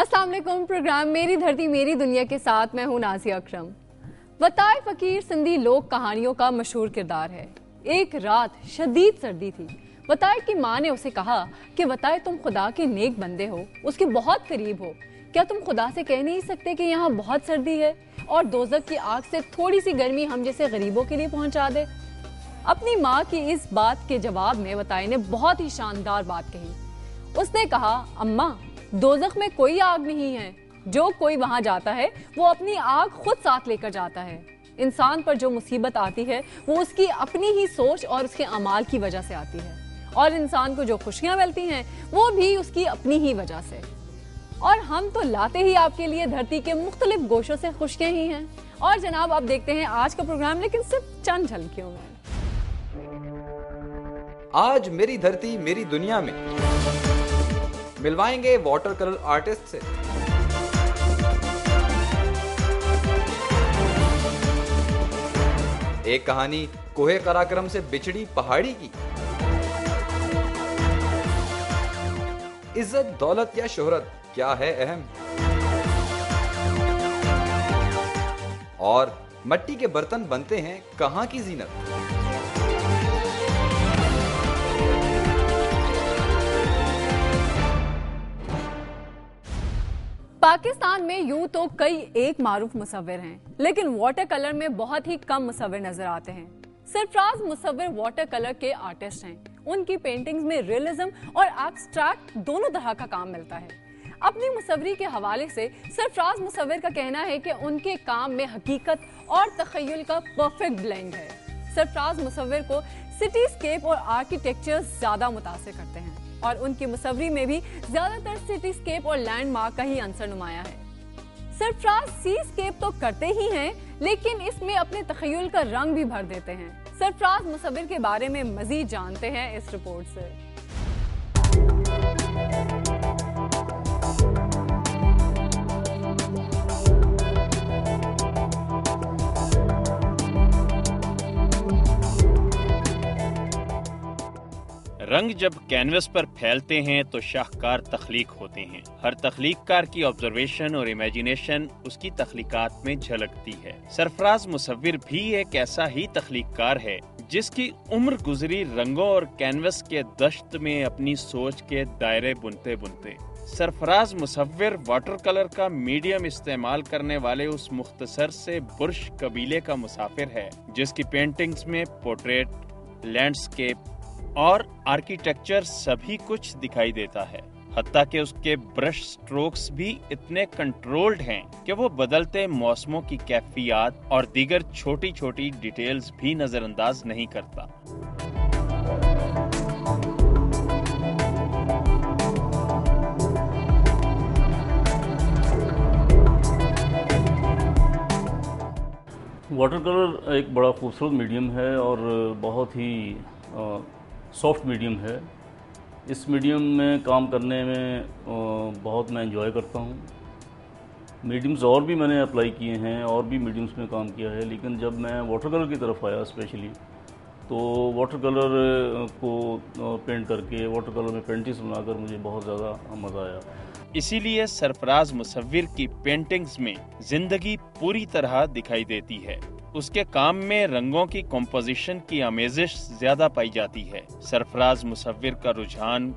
अस्सलाम वालेकुम। प्रोग्राम मेरी धरती मेरी दुनिया के साथ मैं हूं नाज़िया अकरम। वताए फकीर सिंधी लोक कहानियों का मशहूर किरदार है। एक रात शदीद सर्दी थी। वताए की माँ ने उसे कहा कि वताए तुम खुदा के नेक बंदे हो, उसके बहुत करीब हो, क्या तुम खुदा से कह नहीं सकते कि यहाँ बहुत सर्दी है और दोज़ख की आग से थोड़ी सी गर्मी हम जैसे गरीबों के लिए पहुँचा दे। अपनी माँ की इस बात के जवाब में वताए ने बहुत ही शानदार बात कही। उसने कहा, अम्मा दोज़ख में कोई आग नहीं है, जो कोई वहां जाता है वो अपनी आग खुद साथ लेकर जाता है। इंसान पर जो मुसीबत आती है वो उसकी अपनी ही सोच और उसके अमाल की वजह से आती है, और इंसान को जो खुशियां मिलती हैं वो भी उसकी अपनी ही वजह से। और हम तो लाते ही आपके लिए धरती के मुख्तलिफ गोशों से खुशियां ही हैं। और जनाब आप देखते हैं आज का प्रोग्राम, लेकिन सिर्फ चंद झलकियों में। आज मेरी धरती मेरी दुनिया में मिलवाएंगे वाटर कलर आर्टिस्ट से। एक कहानी कोहे कराक्रम से बिछड़ी पहाड़ी की। इज्जत दौलत या शोहरत क्या है अहम, और मट्टी के बर्तन बनते हैं कहां की जीनत। पाकिस्तान में यूं तो कई एक मारूफ मुसव्विर हैं, लेकिन वाटर कलर में बहुत ही कम मुसव्विर नजर आते हैं। सरफराज मुसव्विर वाटर कलर के आर्टिस्ट हैं। उनकी पेंटिंग्स में रियलिज्म और एब्स्ट्रैक्ट दोनों तरह का काम मिलता है। अपनी मुसव्वरी के हवाले से सरफराज मुसव्विर का कहना है कि उनके काम में हकीकत और तखय्युल का परफेक्ट ब्लेंड है। सरफराज मुसव्विर को सिटीस्केप और आर्किटेक्चर ज्यादा मुतासिर करते हैं, और उनकी मुसव्वरी में भी ज्यादातर सिटीस्केप और लैंडमार्क का ही अंसर नुमाया है। सरफराज सीस्केप तो करते ही हैं, लेकिन इसमें अपने तखय्युल का रंग भी भर देते हैं। सरफराज मुसव्विर के बारे में मजीद जानते हैं इस रिपोर्ट से। रंग जब कैनवस पर फैलते हैं तो शाहकार तख्लीक होते हैं। हर तख्लीककार की ऑब्जर्वेशन और इमेजिनेशन उसकी तख्लीकात में झलकती है। सरफराज मुसव्विर भी एक ऐसा ही तख्लीककार है जिसकी उम्र गुजरी रंगों और कैनवस के दश्त में अपनी सोच के दायरे बुनते बुनते। सरफराज मुसव्विर वाटर कलर का मीडियम इस्तेमाल करने वाले उस मुख्तसर से बुर्श कबीले का मुसाफिर है जिसकी पेंटिंग्स में पोर्ट्रेट, लैंडस्केप और आर्किटेक्चर सभी कुछ दिखाई देता है। हत्ता कि उसके ब्रश स्ट्रोक्स भी इतने कंट्रोल्ड हैं कि वो बदलते मौसमों की कैफियत और दीगर छोटी छोटी डिटेल्स भी नजरअंदाज नहीं करता। वाटर कलर एक बड़ा खूबसूरत मीडियम है और बहुत ही सॉफ्ट मीडियम है। इस मीडियम में काम करने में बहुत मैं एंजॉय करता हूँ। मीडियम्स और भी मैंने अप्लाई किए हैं और भी मीडियम्स में काम किया है, लेकिन जब मैं वाटर कलर की तरफ आया स्पेशली, तो वाटर कलर को पेंट करके वाटर कलर में पेंटिंग्स बनाकर मुझे बहुत ज़्यादा मज़ा आया। इसीलिए सरफराज मुसव्विर की पेंटिंग्स में जिंदगी पूरी तरह दिखाई देती है। उसके काम में रंगों की कॉम्पोजिशन की आमेजिश ज्यादा पाई जाती है। सरफराज मुसव्विर का रुझान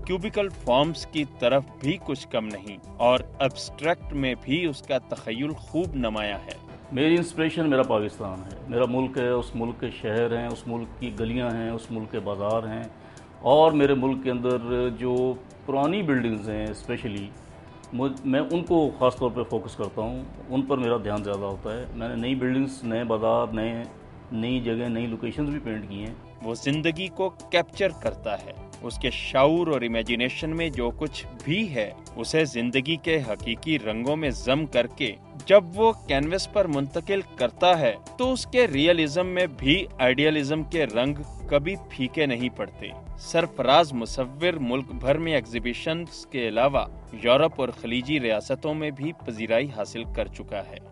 क्यूबिकल फॉर्म्स की तरफ भी कुछ कम नहीं, और एब्स्ट्रैक्ट में भी उसका तखय्युल खूब नुमाया है। मेरी इंस्पिरेशन मेरा पाकिस्तान है, मेरा मुल्क है, उस मुल्क के शहर हैं, उस मुल्क की गलियां हैं, उस मुल्क के बाज़ार हैं, और मेरे मुल्क के अंदर जो पुरानी बिल्डिंग्स हैं स्पेशली मैं उनको ख़ास तौर पे फोकस करता हूँ। उन पर मेरा ध्यान ज़्यादा होता है। मैंने नई बिल्डिंग्स, नए बाज़ार, नई जगह, नई लोकेशंस भी पेंट की हैं। वो जिंदगी को कैप्चर करता है। उसके शाऊर और इमेजिनेशन में जो कुछ भी है उसे जिंदगी के हकीकी रंगों में जम करके जब वो कैनवस पर मुंतकिल करता है तो उसके रियलिज्म में भी आइडियलिज्म के रंग कभी फीके नहीं पड़ते। सरफराज मुसव्विर मुल्क भर में एग्जीबिशंस के अलावा यूरोप और खलीजी रियासतों में भी पजीराई हासिल कर चुका है।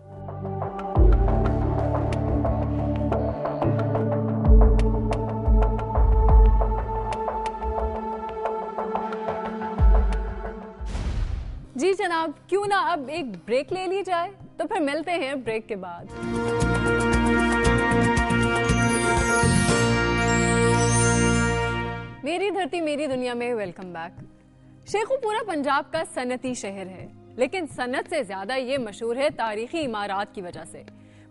जी जनाब, क्यों ना अब एक ब्रेक ले ली जाए, तो फिर मिलते हैं ब्रेक के बाद। मेरी धरती मेरी दुनिया में वेलकम बैक। शेखुपुरा पंजाब का सनती शहर है, लेकिन सनत से ज्यादा ये मशहूर है तारीखी इमारात की वजह से।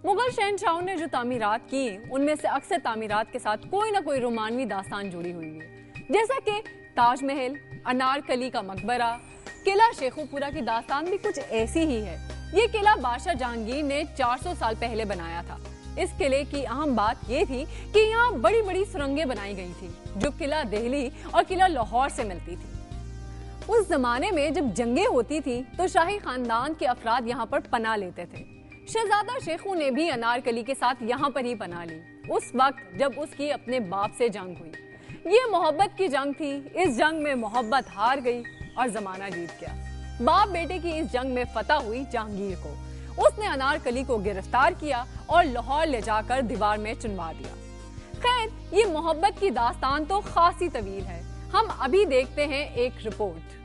मुगल शहनशाहों ने जो तामीरात की, उनमें से अक्सर तामीरात के साथ कोई ना कोई रोमानवी दास्तान जुड़ी हुई है, जैसा कि ताजमहल, अनारकली का मकबरा, किला शेखुपुरा की दास्तान भी कुछ ऐसी ही है। ये किला बादशाह जहांगीर ने 400 साल पहले बनाया था। इस किले की अहम बात ये थी कि यहाँ बड़ी बड़ी सुरंगें बनाई गई थी, जो किला दिल्ली और किला लाहौर से मिलती थी। उस जमाने में जब जंगें होती थी तो शाही खानदान के अफराद यहाँ पर पनाह लेते थे। शहजादा शेखू ने भी अनारकली के साथ यहाँ पर ही पनाह ली, उस वक्त जब उसकी अपने बाप से जंग हुई। ये मोहब्बत की जंग थी। इस जंग में मोहब्बत हार गई और जमाना जीत गया। बाप बेटे की इस जंग में फतह हुई जहांगीर को। उसने अनारकली को गिरफ्तार किया और लाहौर ले जाकर दीवार में चुनवा दिया। खैर, ये मोहब्बत की दास्तान तो खासी तवील है। हम अभी देखते हैं एक रिपोर्ट।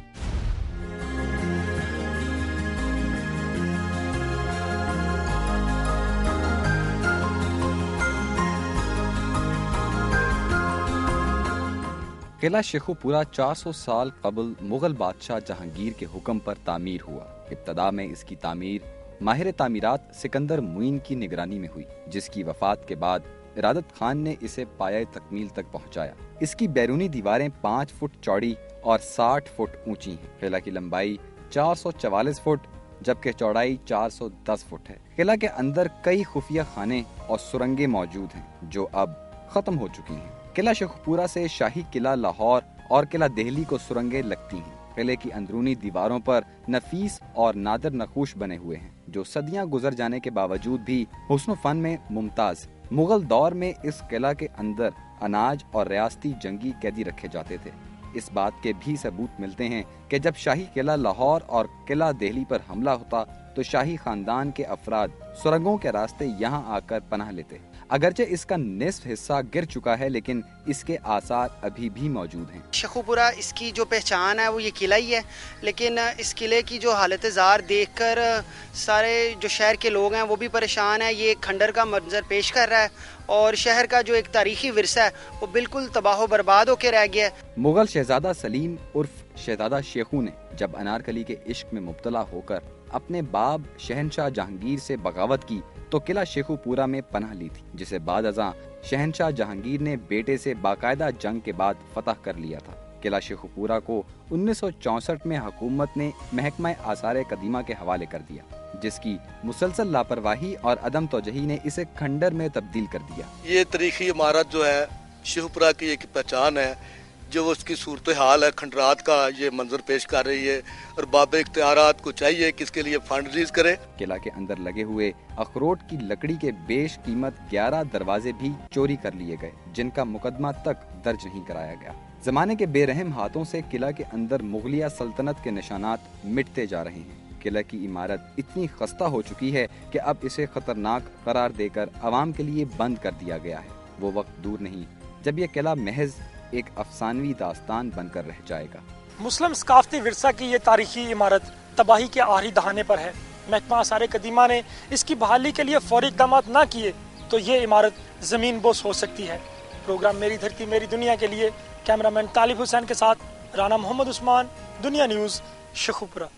किला शेखुपुरा 400 साल कबल मुगल बादशाह जहांगीर के हुक्म पर तामीर हुआ। इब्तदा में इसकी तामीर माहिर तामीरात सिकंदर मुइन की निगरानी में हुई, जिसकी वफात के बाद इरादत खान ने इसे पाया तकमील तक पहुंचाया। इसकी बैरूनी दीवारें 5 फुट चौड़ी और 60 फुट ऊंची हैं। किला की लंबाई 444 फुट जबकि चौड़ाई 410 फुट है। किला के अंदर कई खुफिया खाने और सुरंगें मौजूद हैं, जो अब खत्म हो चुकी हैं। किला शेखुपुरा से शाही किला लाहौर और किला दिल्ली को सुरंगें लगती हैं। किले की अंदरूनी दीवारों पर नफीस और नादर नक्श बने हुए हैं, जो सदियां गुजर जाने के बावजूद भी हुस्न फन में मुमताज। मुगल दौर में इस किला के अंदर अनाज और रियासती जंगी कैदी रखे जाते थे। इस बात के भी सबूत मिलते हैं कि जब शाही किला लाहौर और किला दिल्ली पर हमला होता तो शाही खानदान के अफराद सुरंगों के रास्ते यहाँ आकर पनाह लेते। अगरचे इसका निस्फ हिस्सा गिर चुका है, लेकिन इसके आसार अभी भी मौजूद हैं। शेखुपुरा इसकी जो पहचान है वो ये किला ही है, लेकिन इस किले की जो हालत जार देखकर सारे जो शहर के लोग हैं वो भी परेशान है। ये खंडर का मंजर पेश कर रहा है और शहर का जो एक तारीखी विरसा है वो बिल्कुल तबाह बर्बाद होकर रह गया है। मुगल शहजादा सलीम उर्फ शहजादा शेखू ने जब अनारकली के इश्क में मुब्तला होकर अपने बाप शहनशाह जहांगीर से बगावत की तो किला शेखुपुरा में पनाह ली थी, जिसे बाद अज़ां शहनशाह जहांगीर ने बेटे से बाकायदा जंग के बाद फतह कर लिया था। किला शेखुपुरा को 1964 में हुकूमत ने महकमा आसार कदीमा के हवाले कर दिया, जिसकी मुसलसल लापरवाही और अदम तोजही ने इसे खंडर में तब्दील कर दिया। ये तारीखी इमारत जो है शेखुपुरा की एक पहचान है, जो उसकी सूरत हाल है खंडरात का ये मंजर पेश कर रही है और बाबे इख्तियारात को चाहिए कि इसके लिए फंड रिलीज करे। किला के अंदर लगे हुए अखरोट की लकड़ी के बेश कीमत 11 दरवाजे भी चोरी कर लिए गए, जिनका मुकदमा तक दर्ज नहीं कराया गया। जमाने के बेरहम हाथों से किला के अंदर मुगलिया सल्तनत के निशानात मिटते जा रहे हैं। किला की इमारत इतनी खस्ता हो चुकी है कि अब इसे खतरनाक करार देकर आवाम के लिए बंद कर दिया गया है। वो वक्त दूर नहीं जब यह किला महज एक अफसानवी दास्तान बनकर रह जाएगा। मुस्लिम सकाफती विरसा की ये तारीखी इमारत तबाही के आखिरी दहाने पर है। महकमा आसार कदीमा ने इसकी बहाली के लिए फौरी इक़दाम न किए तो ये इमारत जमीन बोस हो सकती है। प्रोग्राम मेरी धरती मेरी दुनिया के लिए कैमरामैन तालिब हुसैन के साथ राना मोहम्मद उस्मान, दुनिया न्यूज़, शेखुपुरा।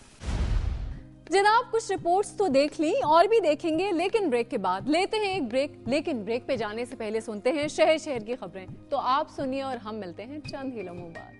जनाब, कुछ रिपोर्ट्स तो देख ली और भी देखेंगे, लेकिन ब्रेक के बाद लेते हैं एक ब्रेक। लेकिन ब्रेक पे जाने से पहले सुनते हैं शहर शहर की खबरें। तो आप सुनिए और हम मिलते हैं चंद ही लम्हों बाद।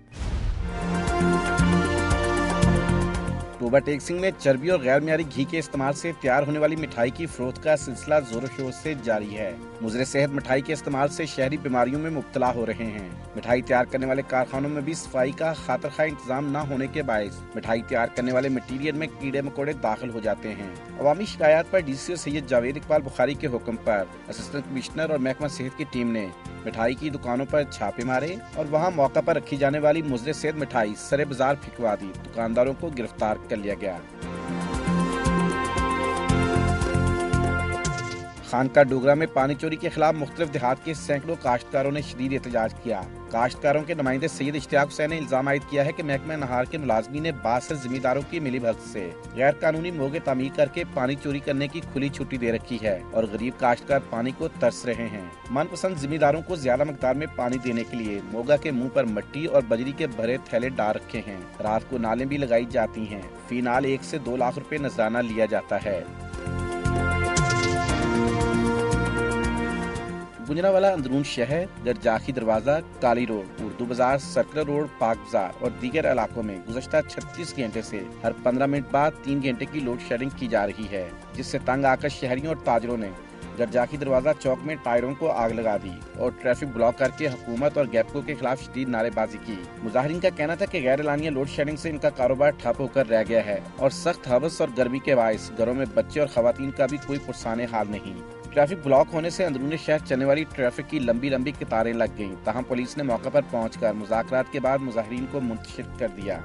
ओवरटेक सिंह में चर्बी और गैर मियारी घी के इस्तेमाल से तैयार होने वाली मिठाई की फरोख्त का सिलसिला जोरों शोर से जारी है। मुज़र सेहत मिठाई के इस्तेमाल से शहरी बीमारियों में मुब्तला हो रहे हैं। मिठाई तैयार करने वाले कारखानों में भी सफाई का खातिर खा इंतजाम न होने के बायस मिठाई तैयार करने वाले मटीरियल में कीड़े मकोड़े दाखिल हो जाते हैं। अवामी शिकायत पर DCO सैयद जावेद इकबाल बुखारी के हुक्म पर असिस्टेंट कमिश्नर और महकमा सेहत की टीम ने मिठाई की दुकानों पर छापे मारे और वहां मौका पर रखी जाने वाली मुज़र सेहत मिठाई सरे बाजार फिकवा दी। दुकानदारों को गिरफ्तार कर लिया गया। खानका डोगरा में पानी चोरी के खिलाफ मुख्तलिफ देहात के सैकड़ों काश्तकारों ने शदीद एहतजाज किया। काश्तकारों के नुमाइंदे सैयद इश्तियाक हुसैन ने इल्जाम आयद किया है कि महकमा नहार के मुलाजमी ने बासर जिम्मेदारों की मिलीभगत से गैर कानूनी मोगे तामीर करके पानी चोरी करने की खुली छुट्टी दे रखी है और गरीब काश्तकार पानी को तरस रहे हैं। मनपसंद जिम्मेदारों को ज्यादा मकदार में पानी देने के लिए मोगा के मुंह पर मिट्टी और बजरी के भरे थैले डाल रखे हैं। रात को नालें भी लगाई जाती हैं। फी नाल 1 से 2 लाख रुपए नजराना लिया जाता है। गुजरावाला अंदरून शहर, गरजाखी दरवाजा, काली रोड, उर्दू बाजार, सर्कुलर रोड, पाक बाजार और दीगर इलाकों में गुज़श्ता 36 घंटे से हर 15 मिनट बाद 3 घंटे की लोड शेडिंग की जा रही है, जिससे तंग आकर शहरियों और ताजरों ने गरजाखी दरवाजा चौक में टायरों को आग लगा दी और ट्रैफिक ब्लॉक करके हुकूमत और गैपको के खिलाफ शदीद नारेबाजी की। मुजाहिरीन का कहना था कि गैर एलानिया लोड शेडिंग से इनका कारोबार ठप होकर रह गया है और सख्त हवस और गर्मी के बायस घरों में बच्चे और खवातीन का भी कोई पुरसाने हाल नहीं। ट्रैफिक ब्लॉक होने से अंदरूनी शहर चलने वाली ट्रैफिक की लंबी लंबी कतारें लग गईं। तहम पुलिस ने मौके पर पहुंचकर मुज़ाकरात के बाद मुजाहिरीन को मुंतशिर कर दिया।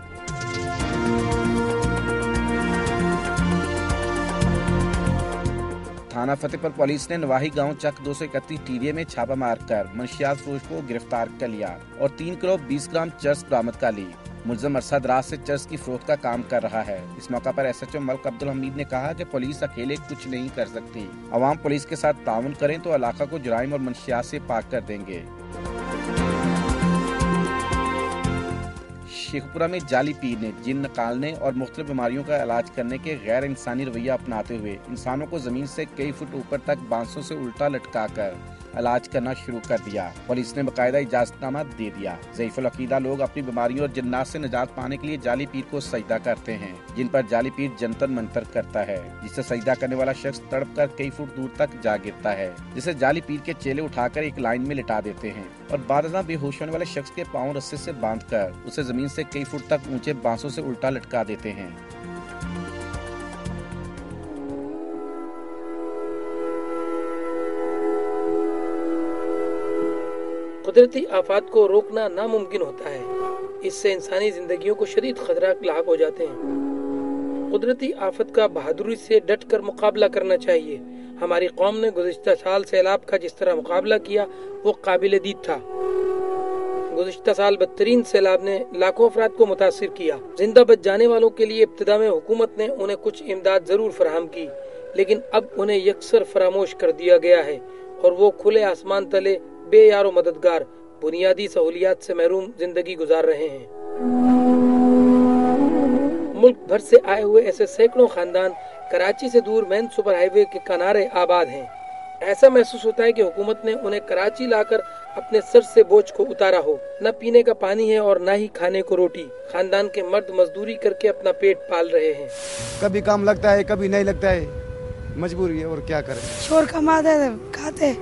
थाना फतेहपुर पुलिस ने नवाही गांव चक 231 टीरिये में छापा मारकर मंशियात फरोश को गिरफ्तार कर लिया और 3 किलो 20 ग्राम चरस बरामद कर ली। मुलज़म अरसा दराज से चरस की फरोख्त का काम कर रहा है। इस मौका पर SHO मलिक अब्दुल हमीद ने कहा कि पुलिस अकेले कुछ नहीं कर सकती। अवाम पुलिस के साथ ताउन करें तो इलाका को जुराइम और मंशियात से पाक कर देंगे। शेखपुरा में जाली पीर ने जिन निकालने और मुख्तलिफ बीमारियों का इलाज करने के गैर इंसानी रवैया अपनाते हुए इंसानों को जमीन से कई फुट ऊपर तक बांसों से उल्टा लटका कर इलाज करना शुरू कर दिया। पुलिस ने बाकायदा इजाजतनामा दे दिया। ज़ईफुल अकीदा लोग अपनी बीमारियों और जिन्नात से निजात पाने के लिए जाली पीर को सजदा करते हैं, जिन पर जाली पीर जंतर मंतर करता है, जिससे सजदा करने वाला शख्स तड़प कर कई फुट दूर तक जा गिरता है, जिसे जाली पीर के चेले उठाकर एक लाइन में लिटा देते हैं और बादशाह बेहोश होने वाले शख्स के पाँव रस्से से बांधकर उसे जमीन से कई फुट तक ऊंचे बांसों से उल्टा लटका देते हैं। कुदरती आफात को रोकना नामुमकिन होता है। इससे इंसानी जिंदगियों को शदीद खतरा लाक हो जाते हैं। कुदरती आफत का बहादुरी से डट कर मुकाबला करना चाहिए। हमारी कौम ने गुज़िश्ता साल सैलाब का जिस तरह मुकाबला किया वो काबिल दीद था। गुज़िश्ता साल बदतरीन सैलाब ने लाखों अफराद को मुतासिर किया। जिंदा बच जाने वालों के लिए इब्तिदा में हुकूमत ने उन्हें कुछ इमदाद जरूर फराहम की, लेकिन अब उन्हें यकसर फरामोश कर दिया गया है और वो खुले आसमान तले बेयारो मददगार बुनियादी सहूलियात से महरूम जिंदगी गुजार रहे हैं। मुल्क भर से आए हुए ऐसे सैकड़ों खानदान कराची से दूर मेन सुपर हाईवे के किनारे आबाद हैं। ऐसा महसूस होता है कि हुकूमत ने उन्हें कराची लाकर अपने सर से बोझ को उतारा हो। न पीने का पानी है और न ही खाने को रोटी। खानदान के मर्द मजदूरी करके अपना पेट पाल रहे हैं। कभी काम लगता है, कभी नहीं लगता है, मजबूरी है और क्या करें। शोर कमाते खाते।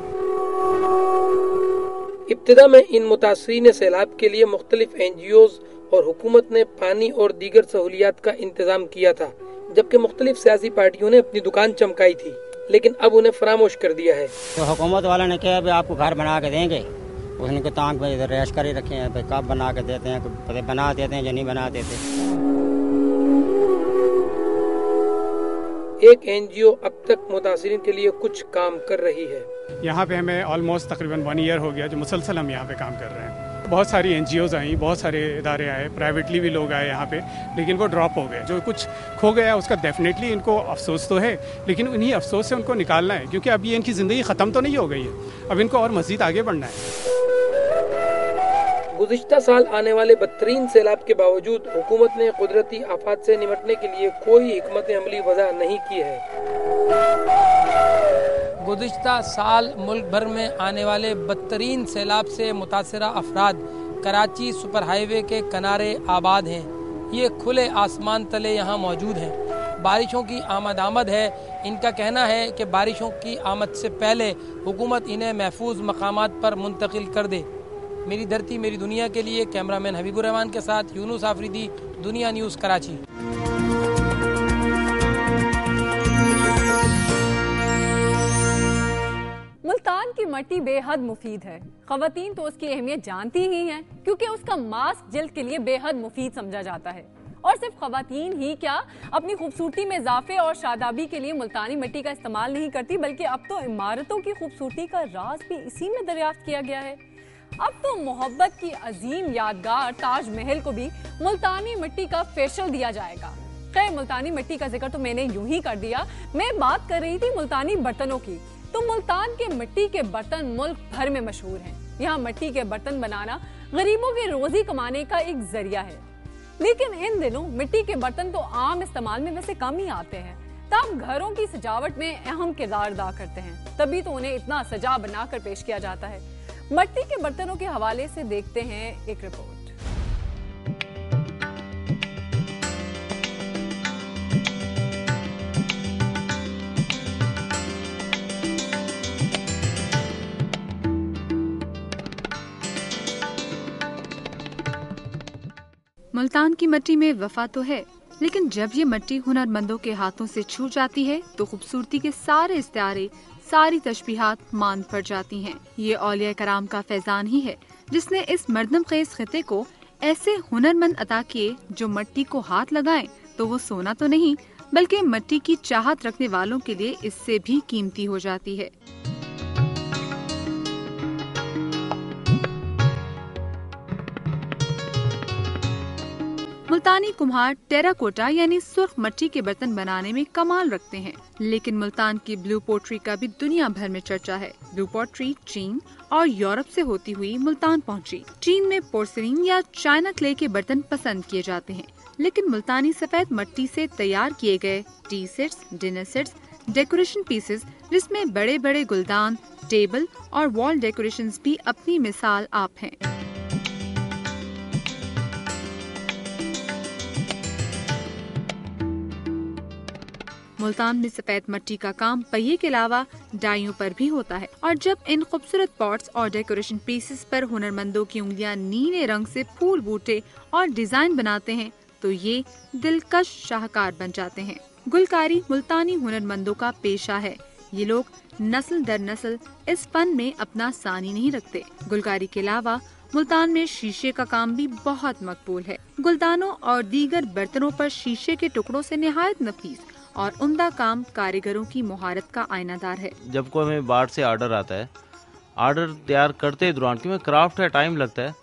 इब्तिदा में इन मुतासरीन सैलाब के लिए मुख्तलिफ NGOs और हुकूमत ने पानी और दीगर सहूलियात का इंतजाम किया था, जबकि मुख्तलिफ सियासी पार्टियों ने अपनी दुकान चमकाई थी, लेकिन अब उन्हें फरामोश कर दिया है। तो हुकूमत वाला ने कहा भाई आपको घर बना के देंगे, उसने को तांग पे रैश कर रखे हैं, भाई कब बना के देते हैं, बना देते हैं या नहीं बना देते। एक NGO अब तक मुतासिरीन के लिए कुछ काम कर रही है। यहाँ पे हमें ऑलमोस्ट तकरीबन 1 ईयर हो गया जो मुसलसल हम यहाँ पे काम कर रहे हैं। बहुत सारी NGOs आई, बहुत सारे इदारे आए, प्राइवेटली भी लोग आए यहाँ पे, लेकिन वो ड्रॉप हो गए। जो कुछ खो गया उसका डेफिनेटली इनको अफसोस तो है, लेकिन उन्हीं अफसोस से उनको निकालना है, क्योंकि अब ये इनकी ज़िंदगी ख़त्म तो नहीं हो गई है, अब इनको और मज़ीद आगे बढ़ना है। गुज़िश्ता साल आने वाले बदतरीन सैलाब के बावजूद हुकूमत ने कुदरती आफात से निपटने के लिए कोई हिकमत अमली वज़ा नहीं की है। गुज़िश्ता साल मुल्क भर में आने वाले बदतरीन सैलाब से मुतासरा अफराद कराची सुपर हाईवे के किनारे आबाद हैं। ये खुले आसमान तले यहाँ मौजूद हैं। बारिशों की आमद है। इनका कहना है कि बारिशों की आमद से पहले हुकूमत इन्हें महफूज मकामात पर मुंतकिल कर दे। मेरी धरती मेरी दुनिया के लिए कैमरामैन हबीबुर रहमान के साथ यूनुस आफरीदी, दुनिया न्यूज़ कराची। मुल्तान की मट्टी बेहद मुफीद है। खवातीन तो उसकी अहमियत जानती ही हैं, क्योंकि उसका मास्क जिल्द के लिए बेहद मुफीद समझा जाता है और सिर्फ खवातीन ही क्या अपनी खूबसूरती में इजाफे और शादाबी के लिए मुल्तानी मिट्टी का इस्तेमाल नहीं करती, बल्कि अब तो इमारतों की खूबसूरती का राज भी इसी में दरियाफ्त किया गया है। अब तो मोहब्बत की अजीम यादगार ताजमहल को भी मुल्तानी मिट्टी का फेशियल दिया जाएगा। खैर, मुल्तानी मिट्टी का जिक्र तो मैंने यूं ही कर दिया, मैं बात कर रही थी मुल्तानी बर्तनों की। तो मुल्तान के मिट्टी के बर्तन मुल्क भर में मशहूर हैं। यहाँ मिट्टी के बर्तन बनाना गरीबों की रोजी कमाने का एक जरिया है, लेकिन इन दिनों मिट्टी के बर्तन तो आम इस्तेमाल में वैसे कम ही आते हैं, तब घरों की सजावट में अहम किरदार अदा करते हैं, तभी तो उन्हें इतना सजा बनाकर पेश किया जाता है। मिट्टी के बर्तनों के हवाले से देखते हैं एक रिपोर्ट। मुल्तान की मिट्टी में वफा तो है, लेकिन जब ये मिट्टी हुनरमंदों के हाथों से छू जाती है तो खूबसूरती के सारे इस्तारे, सारी तशबीहात मान पड़ जाती हैं। ये औलिया कराम का फैजान ही है जिसने इस मर्दम खेज खिते को ऐसे हुनरमंद अता किए जो मिट्टी को हाथ लगाएं तो वो सोना तो नहीं बल्कि मिट्टी की चाहत रखने वालों के लिए इससे भी कीमती हो जाती है। मुल्तानी कुम्हार टेराकोटा यानी सुर्ख मिट्टी के बर्तन बनाने में कमाल रखते हैं, लेकिन मुल्तान की ब्लू पोट्री का भी दुनिया भर में चर्चा है। ब्लू पोट्री चीन और यूरोप से होती हुई मुल्तान पहुंची। चीन में पोर्सिलीन या चाइना क्ले के बर्तन पसंद किए जाते हैं, लेकिन मुल्तानी सफेद मिट्टी से तैयार किए गए T sets, dinner sets, decoration pieces जिसमें बड़े बड़े गुलदान, टेबल और वॉल डेकोरेशंस भी अपनी मिसाल आप हैं। मुल्तान में सफेद मिट्टी का काम पहिए के अलावा डाइयों पर भी होता है, और जब इन खूबसूरत पॉट्स और डेकोरेशन पीसेस पर हुनरमंदों की उंगलियां नीले रंग से फूल बूटे और डिजाइन बनाते हैं तो ये दिलकश शाहकार बन जाते हैं। गुलकारी मुल्तानी हुनरमंदों का पेशा है। ये लोग नस्ल दर नस्ल इस फन में अपना सानी नहीं रखते। गुलकारी के अलावा मुल्तान में शीशे का काम भी बहुत मकबूल है। गुलदानों और दीगर बर्तनों पर शीशे के टुकड़ों से निहायत नफीस और उम्दा काम कारीगरों की मुहारत का आईनादार है। जब कोई हमें बाहर से ऑर्डर आता है, ऑर्डर तैयार करते दौरान क्योंकि क्राफ्ट है, टाइम लगता है,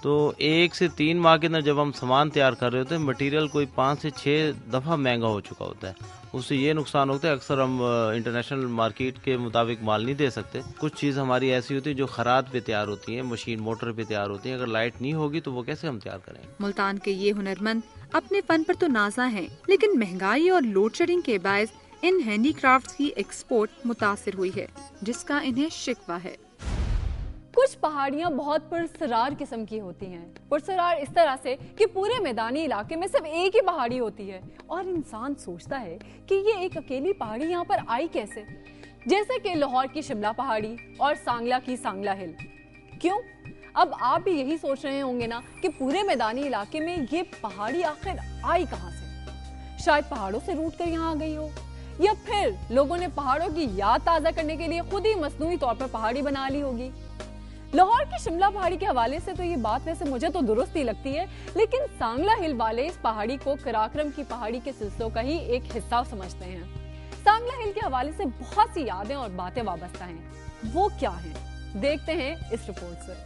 तो 1 से 3 माह के अंदर जब हम सामान तैयार कर रहे होते हैं, मटेरियल कोई 5 से 6 दफ़ा महंगा हो चुका होता है। उससे ये नुकसान होता है, अक्सर हम इंटरनेशनल मार्केट के मुताबिक माल नहीं दे सकते। कुछ चीज़ हमारी ऐसी होती है जो खराद पे तैयार होती है, मशीन मोटर पे तैयार होती है, अगर लाइट नहीं होगी तो वो कैसे हम तैयार करेंगे। मुल्तान के ये हुनरमंद अपने फन पर तो नाज़ा हैं, लेकिन महंगाई और लोड शेडिंग के बायस इन हैंडीक्राफ्ट्स की एक्सपोर्ट मुतासिर हुई है, जिसका इन्हें शिकवा है। कुछ पहाड़ियाँ बहुत पुरसरार किस्म की होती हैं। पुरसरार इस तरह से कि पूरे मैदानी इलाके में सिर्फ एक ही पहाड़ी होती है और इंसान सोचता है कि ये एक अकेली पहाड़ी यहाँ पर आई कैसे। जैसे कि लाहौर की शिमला पहाड़ी और सांगला की सांगला हिल। क्यों? अब आप भी यही सोच रहे होंगे ना कि पूरे मैदानी इलाके में ये पहाड़ी आखिर आई कहाँ से। शायद पहाड़ों से रूट कर यहाँ आ गई हो, या फिर लोगों ने पहाड़ों की याद ताज़ा करने के लिए खुद ही मसनूई तौर पर पहाड़ी बना ली होगी। लाहौर की शिमला पहाड़ी के हवाले से तो ये बात वैसे मुझे तो दुरुस्त ही लगती है, लेकिन सांगला हिल वाले इस पहाड़ी को कराक्रम की पहाड़ी के सिलसिलों का ही एक हिस्सा समझते हैं। सांगला हिल के हवाले से बहुत सी यादें और बातें वाबस्ता हैं। वो क्या हैं? देखते हैं इस रिपोर्ट से।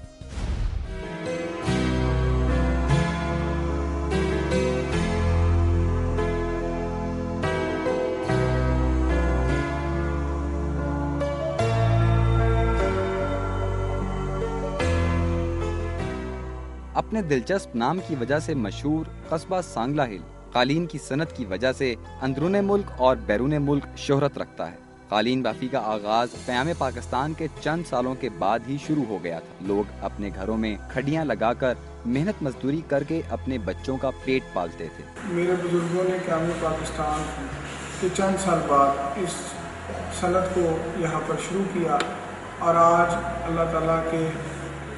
अपने दिलचस्प नाम की वजह से मशहूर कस्बा सांगला हिल कालीन की सनत की वजह से अंदरूने मुल्क और बैरूने मुल्क शोहरत रखता है। कालीन बाफी का आगाज क़याम पाकिस्तान के चंद सालों के बाद ही शुरू हो गया था। लोग अपने घरों में खड़ियां लगाकर मेहनत मजदूरी करके अपने बच्चों का पेट पालते थे। मेरे बुजुर्गों ने क़याम पाकिस्तान के चंद साल बाद इस सनत को यहाँ पर शुरू किया और आज अल्लाह ताला के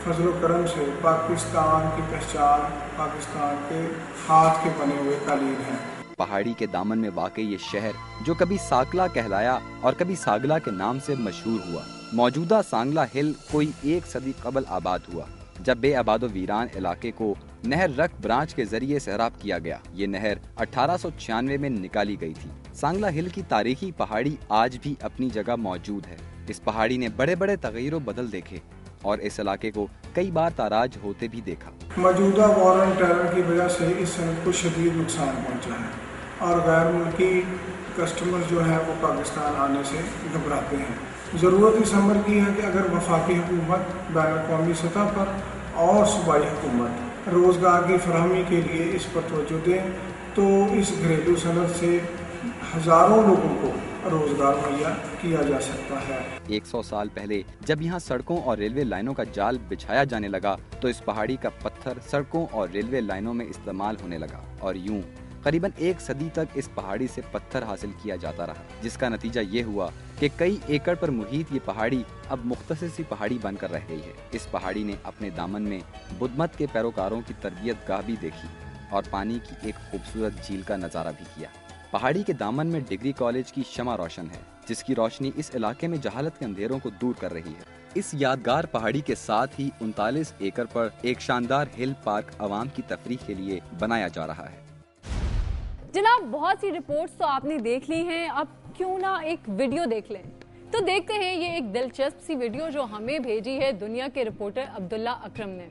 फजल करम से पाकिस्तान की पहचान पाकिस्तान के हाथ के बने हुए कालीन है। पहाड़ी के दामन में वाक़ई ये शहर जो कभी साकला कहलाया और कभी सागला के नाम से मशहूर हुआ। मौजूदा सांगला हिल कोई 1 सदी कबल आबाद हुआ। जब बेआबादो वीरान इलाके को नहर रक ब्रांच के जरिए सैराब किया गया। ये नहर 1896 में निकाली गई थी। सांगला हिल की तारीखी पहाड़ी आज भी अपनी जगह मौजूद है। इस पहाड़ी ने बड़े बड़े तगय्युर बदल देखे और इस इलाके को कई बार ताराज होते भी देखा। मौजूदा वॉर एंड टेरर की वजह से इस सनत को शदीद नुकसान पहुंचा है और गैर मुल्की कस्टमर जो है वो पाकिस्तान आने से घबराते हैं। ज़रूरत इस अमर की है कि अगर वफाकी हुकूमत, बैनुल-अक़वामी सतह पर और सूबाई हुकूमत रोज़गार की फरहमी के लिए इस पर तवज्जो दें तो इस घरेलू सनत से हज़ारों लोगों को रोजगार मुहैया किया जा सकता है। 100 साल पहले जब यहाँ सड़कों और रेलवे लाइनों का जाल बिछाया जाने लगा तो इस पहाड़ी का पत्थर सड़कों और रेलवे लाइनों में इस्तेमाल होने लगा और यूं करीबन 1 सदी तक इस पहाड़ी से पत्थर हासिल किया जाता रहा, जिसका नतीजा ये हुआ कि कई एकड़ पर मुहित ये पहाड़ी अब मुख्तसर सी पहाड़ी बनकर रह गई है। इस पहाड़ी ने अपने दामन में बुद्ध मत के पैरोकारों की तरबियत गाह भी देखी और पानी की एक खूबसूरत झील का नजारा भी किया। पहाड़ी के दामन में डिग्री कॉलेज की शमा रोशन है, जिसकी रोशनी इस इलाके में जहालत के अंधेरों को दूर कर रही है। इस यादगार पहाड़ी के साथ ही 39 एकड़ पर एक शानदार हिल पार्क आवाम की तफरीह के लिए बनाया जा रहा है। जनाब, बहुत सी रिपोर्ट्स तो आपने देख ली हैं, अब क्यों ना एक वीडियो देख लें। तो देखते हैं ये एक दिलचस्प सी वीडियो जो हमें भेजी है दुनिया के रिपोर्टर अब्दुल्ला अकरम ने।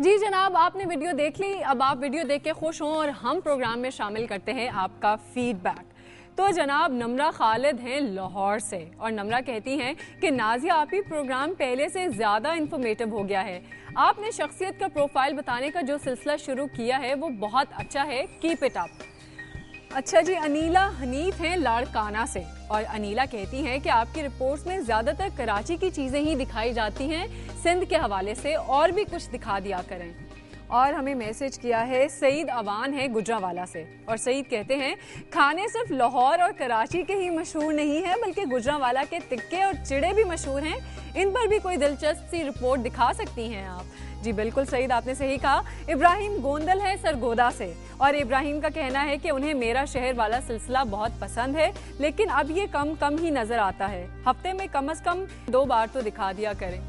जी जनाब, आपने वीडियो देख ली। अब आप वीडियो देख के खुश हों और हम प्रोग्राम में शामिल करते हैं आपका फीडबैक। तो जनाब, नम्रा खालिद हैं लाहौर से और नम्रा कहती हैं कि नाजिया आपकी प्रोग्राम पहले से ज़्यादा इन्फॉर्मेटिव हो गया है। आपने शख्सियत का प्रोफाइल बताने का जो सिलसिला शुरू किया है वो बहुत अच्छा है, कीप इट अप। अच्छा जी, अनीला हनीफ हैं लाड़काना से और अनीला कहती हैं कि आपकी रिपोर्ट्स में ज़्यादातर कराची की चीज़ें ही दिखाई जाती हैं, सिंध के हवाले से और भी कुछ दिखा दिया करें। और हमें मैसेज किया है सईद अवान है गुजरावाला से और सईद कहते हैं खाने सिर्फ लाहौर और कराची के ही मशहूर नहीं है बल्कि गुजरावाला के टिक्के और चिड़े भी मशहूर हैं, इन पर भी कोई दिलचस्प सी रिपोर्ट दिखा सकती हैं आप। जी बिल्कुल सईद, आपने सही कहा। इब्राहिम गोंदल है सरगोदा से और इब्राहिम का कहना है कि उन्हें मेरा शहर वाला सिलसिला बहुत पसंद है, लेकिन अब ये कम ही नजर आता है, हफ्ते में कम से कम 2 बार तो दिखा दिया करें।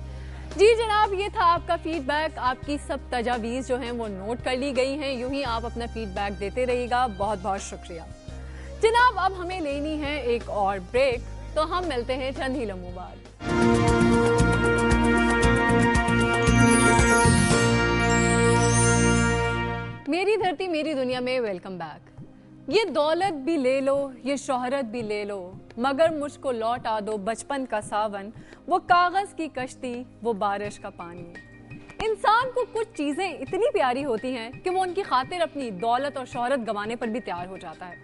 जी जनाब, ये था आपका फीडबैक। आपकी सब तजावीज़ जो हैं वो नोट कर ली गई हैं। यूं ही आप अपना फीडबैक देते रहिएगा, बहुत बहुत शुक्रिया जनाब। अब हमें लेनी है एक और ब्रेक, तो हम मिलते हैं चंद ही लम्हों बाद। मेरी धरती मेरी दुनिया में वेलकम बैक। ये दौलत भी ले लो, ये शोहरत भी ले लो, मगर मुझको लौटा दो बचपन का सावन, वो कागज की कश्ती, वो बारिश का पानी। इंसान को कुछ चीजें इतनी प्यारी होती हैं कि वो उनकी खातिर अपनी दौलत और शोहरत गंवाने पर भी तैयार हो जाता है,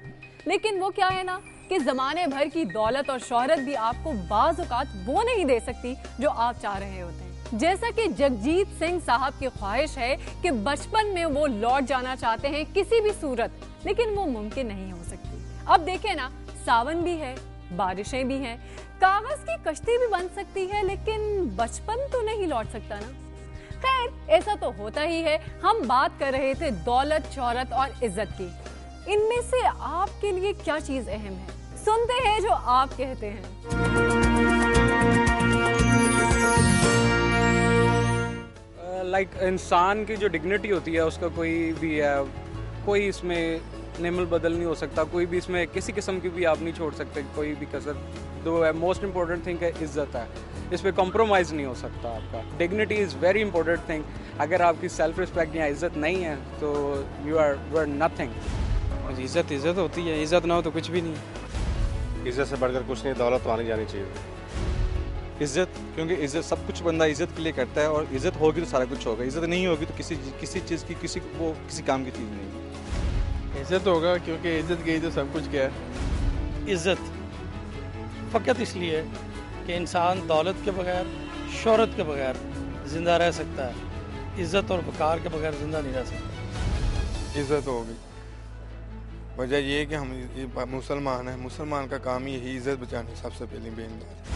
लेकिन वो क्या है ना कि जमाने भर की दौलत और शोहरत भी आपको बाज़ औक़ात वो नहीं दे सकती जो आप चाह रहे होते हैं। जैसा कि जगजीत सिंह साहब की ख्वाहिश है कि बचपन में वो लौट जाना चाहते हैं किसी भी सूरत, लेकिन वो मुमकिन नहीं हो सकती। अब देखें ना, सावन भी है, बारिशें भी हैं, कागज की कश्ती भी बन सकती है, लेकिन बचपन तो नहीं लौट सकता ना। खैर, ऐसा तो होता ही है। हम बात कर रहे थे दौलत, शोहरत और इज्जत की। इनमें से आपके लिए क्या चीज अहम है? सुनते हैं जो आप कहते हैं। इंसान की जो डिग्निटी होती है उसका कोई भी है, कोई इसमें निमल बदल नहीं हो सकता, कोई भी इसमें किसी किस्म की भी आप नहीं छोड़ सकते, कोई भी कसर। दो है मोस्ट इम्पोर्टेंट थिंग है इज्जत है, इस पर कॉम्प्रोमाइज़ नहीं हो सकता आपका। Dignity is very important thing. अगर आपकी सेल्फ रिस्पेक्ट या इज्जत नहीं है तो यू आर नथिंग। इज्जत होती है, इज्जत ना हो तो कुछ भी नहीं। इज्जत से बढ़कर कुछ नहीं, दौलत तो आनी जानी चाहिए। इज्जत, क्योंकि इज्जत सब कुछ बंदा इज्जत के लिए करता है और इज्जत होगी तो सारा कुछ होगा, इज्जत नहीं होगी तो किसी चीज़ की किसी काम की चीज़ नहीं। इज्जत होगा क्योंकि इज्जत गई तो सब कुछ गया। इज्जत फ़कत इसलिए कि इंसान दौलत के बगैर, शोहरत के बगैर ज़िंदा रह सकता है, इज्जत और वक़ार के बगैर ज़िंदा नहीं रह सकता। इज्जत होगी। वजह ये है कि हम मुसलमान हैं, मुसलमान का काम यही इज्जत बचानी सबसे पहले मेन बात।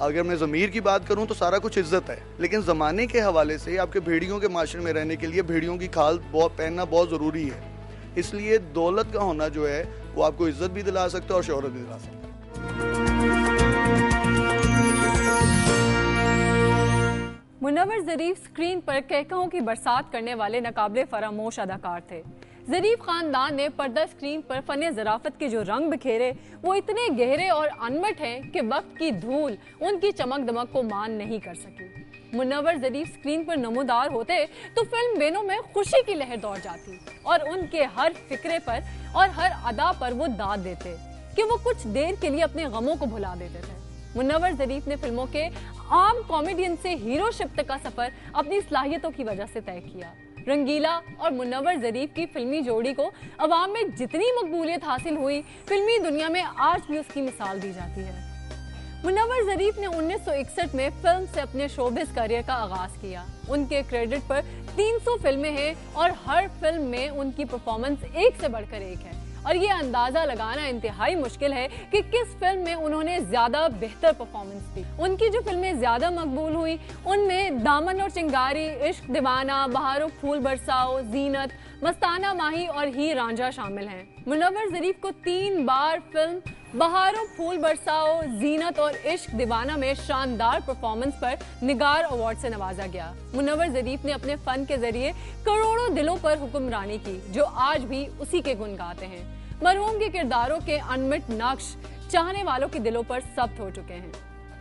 अगर मैं ज़मीर की बात करूं तो सारा कुछ इज्जत है, लेकिन ज़माने के हवाले से आपके भेड़ियों के माशरे में रहने के लिए भेड़ियों की खाल पहनना बहुत ज़रूरी है। इसलिए दौलत का होना जो है वो आपको इज्जत भी दिला सकता है और शोहरत भी दिला सकता है। मुनव्वर ज़रीफ स्क्रीन पर कहकहों की बरसात करने वाले नाकाबिले फरामोश अदाकार थे। ज़रीफ खानदान ने पर्दा स्क्रीन पर फन ज़राफ़त के जो रंग बिखेरे वो इतने गहरे और अनमट हैं कि वक्त की धूल उनकी चमक दमक को मान नहीं कर सकी। मुनव्वर ज़रीफ स्क्रीन पर नमूदार होते तो फिल्म बेनों में खुशी की लहर दौड़ जाती और उनके हर फिक्रे पर और हर अदा पर वो दाद देते कि वो कुछ देर के लिए अपने गमों को भुला देते थे। मुनव्वर ज़रीफ ने फिल्मों के आम कॉमेडियन से हीरोशिप तक का सफर अपनी सलाहियतों की वजह से तय किया। रंगीला और मुनव्वर ज़रीफ की फिल्मी जोड़ी को अवाम में जितनी मकबूलियत हासिल हुई, फिल्मी दुनिया में आज भी उसकी मिसाल दी जाती है। मुनव्वर ज़रीफ ने 1961 में फिल्म से अपने शोबिज़ करियर का आगाज किया। उनके क्रेडिट पर 300 फिल्में हैं और हर फिल्म में उनकी परफॉर्मेंस एक से बढ़कर एक है और ये अंदाजा लगाना इंतहाई मुश्किल है कि किस फिल्म में उन्होंने ज्यादा बेहतर परफॉर्मेंस दी। उनकी जो फिल्में ज्यादा मकबूल हुई उनमें दामन और चिंगारी, इश्क दीवाना, बहारों फूल बरसाओ, जीनत, मस्ताना माही और ही रांझा शामिल हैं। मुनव्वर ज़रीफ को 3 बार फिल्म बहारों फूल बरसाओ, जीनत और इश्क दीवाना में शानदार परफॉर्मेंस पर निगार अवार्ड से नवाजा गया। मुनव्वर ज़रीफ ने अपने फन के जरिए करोड़ों दिलों पर हुक्मरानी की जो आज भी उसी के गुण गाते हैं। मरहूम के किरदारों के अनमिट नक्श चाहने वालों के दिलों पर सब्त हो चुके हैं।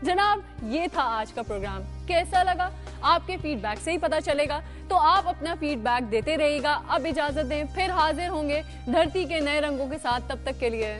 जनाब, ये था आज का प्रोग्राम। कैसा लगा आपके फीडबैक से ही पता चलेगा, तो आप अपना फीडबैक देते रहिएगा। अब इजाजत दें, फिर हाजिर होंगे धरती के नए रंगों के साथ। तब तक के लिए